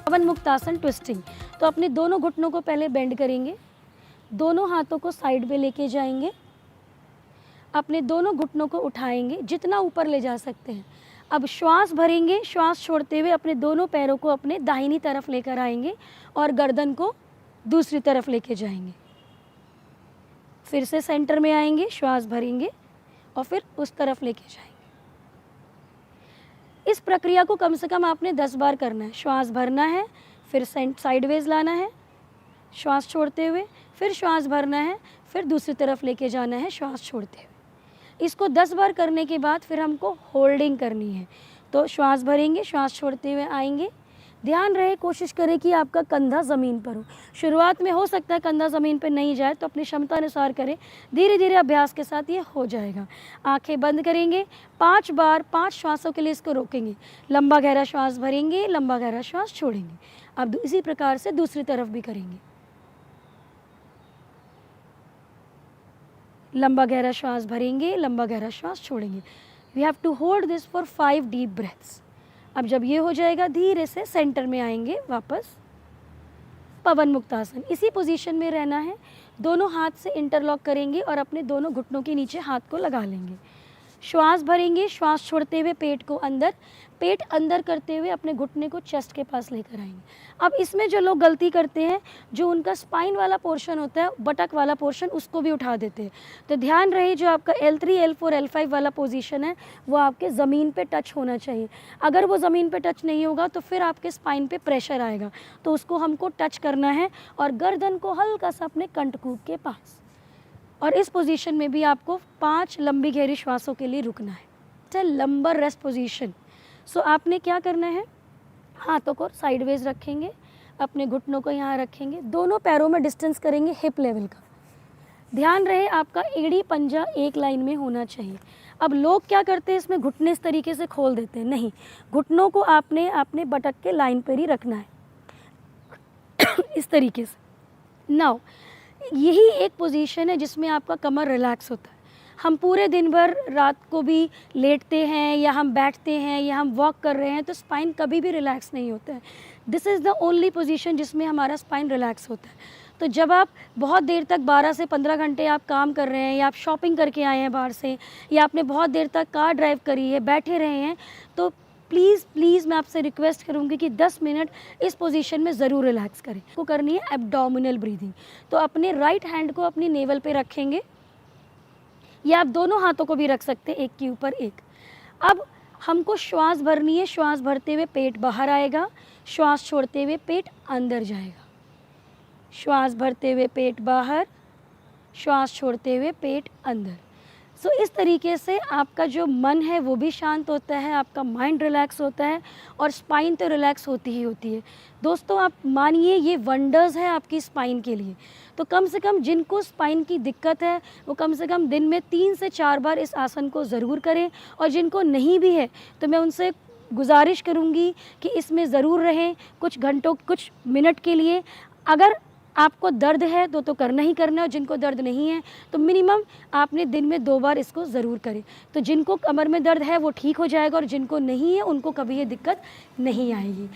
पवन मुक्त आसन ट्विस्टिंग। तो अपने दोनों घुटनों को पहले बेंड करेंगे, दोनों हाथों को साइड पे लेके जाएंगे, अपने दोनों घुटनों को उठाएंगे जितना ऊपर ले जा सकते हैं। अब श्वास भरेंगे, श्वास छोड़ते हुए अपने दोनों पैरों को अपने दाहिनी तरफ लेकर आएंगे और गर्दन को दूसरी तरफ लेके जाएंगे। फिर से सेंटर में आएंगे, श्वास भरेंगे और फिर उस तरफ लेके जाएंगे। इस प्रक्रिया को कम से कम आपने 10 बार करना है। श्वास भरना है, फिर साइडवेज लाना है, श्वास छोड़ते हुए, फिर श्वास भरना है, फिर दूसरी तरफ लेके जाना है श्वास छोड़ते हुए। इसको 10 बार करने के बाद फिर हमको होल्डिंग करनी है। तो श्वास भरेंगे, श्वास छोड़ते हुए आएंगे। ध्यान रहे, कोशिश करें कि आपका कंधा ज़मीन पर हो। शुरुआत में हो सकता है कंधा ज़मीन पर नहीं जाए, तो अपनी क्षमता अनुसार करें। धीरे धीरे अभ्यास के साथ ये हो जाएगा। आंखें बंद करेंगे, 5 बार 5 श्वासों के लिए इसको रोकेंगे। लंबा गहरा श्वास भरेंगे, लंबा गहरा श्वास छोड़ेंगे। अब इसी प्रकार से दूसरी तरफ भी करेंगे। लंबा गहरा श्वास भरेंगे, लंबा गहरा श्वास छोड़ेंगे। We have to hold this for 5 deep breaths. अब जब ये हो जाएगा, धीरे से सेंटर में आएंगे, वापस पवन मुक्त आसन। इसी पोजीशन में रहना है। दोनों हाथ से इंटरलॉक करेंगे और अपने दोनों घुटनों के नीचे हाथ को लगा लेंगे। श्वास भरेंगे, श्वास छोड़ते हुए पेट को अंदर, पेट अंदर करते हुए अपने घुटने को चेस्ट के पास लेकर आएंगे। अब इसमें जो लोग गलती करते हैं, जो उनका स्पाइन वाला पोर्शन होता है, बटक वाला पोर्शन, उसको भी उठा देते हैं। तो ध्यान रहे, जो आपका L3, L4, L5 वाला पोजीशन है, वो आपके ज़मीन पे टच होना चाहिए। अगर वो ज़मीन पे टच नहीं होगा तो फिर आपके स्पाइन पे प्रेशर आएगा। तो उसको हमको टच करना है और गर्दन को हल्का सा अपने कंठकूप के पास। और इस पोजीशन में भी आपको 5 लंबी गहरी श्वासों के लिए रुकना है। Lumbar rest position. सो आपने क्या करना है, हाथों को साइडवेज रखेंगे, अपने घुटनों को यहाँ रखेंगे, दोनों पैरों में डिस्टेंस करेंगे हिप लेवल का। ध्यान रहे, आपका एड़ी पंजा एक लाइन में होना चाहिए। अब लोग क्या करते हैं, इसमें घुटने इस तरीके से खोल देते हैं। नहीं, घुटनों को आपने अपने बटक के लाइन पर ही रखना है इस तरीके से। नाउ यही एक पोजीशन है जिसमें आपका कमर रिलैक्स होता है। हम पूरे दिन भर, रात को भी लेटते हैं या हम बैठते हैं या हम वॉक कर रहे हैं, तो स्पाइन कभी भी रिलैक्स नहीं होता है। This is the only position जिसमें हमारा स्पाइन रिलैक्स होता है। तो जब आप बहुत देर तक 12 से 15 घंटे आप काम कर रहे हैं, या आप शॉपिंग करके आए हैं बाहर से, या आपने बहुत देर तक कार ड्राइव करी है, बैठे रहे हैं, तो प्लीज़ मैं आपसे रिक्वेस्ट करूंगी कि 10 मिनट इस पोजीशन में ज़रूर रिलैक्स करें। को करनी है एब्डोमिनल ब्रीदिंग। तो अपने राइट हैंड को अपनी नेवल पे रखेंगे, या आप दोनों हाथों को भी रख सकते हैं, एक के ऊपर एक। अब हमको श्वास भरनी है। श्वास भरते हुए पेट बाहर आएगा, श्वास छोड़ते हुए पेट अंदर जाएगा। श्वास भरते हुए पेट बाहर, श्वास छोड़ते हुए पेट अंदर। सो इस तरीके से आपका जो मन है वो भी शांत होता है, आपका माइंड रिलैक्स होता है, और स्पाइन तो रिलैक्स होती ही होती है। दोस्तों, आप मानिए, ये वंडर्स है आपकी स्पाइन के लिए। तो कम से कम जिनको स्पाइन की दिक्कत है, वो कम से कम दिन में 3 से 4 बार इस आसन को ज़रूर करें। और जिनको नहीं भी है, तो मैं उनसे गुजारिश करूँगी कि इसमें ज़रूर रहें कुछ घंटों, कुछ मिनट के लिए। अगर आपको दर्द है तो करना ही करना है, और जिनको दर्द नहीं है तो मिनिमम आपने दिन में 2 बार इसको ज़रूर करें। तो जिनको कमर में दर्द है वो ठीक हो जाएगा, और जिनको नहीं है उनको कभी ये दिक्कत नहीं आएगी।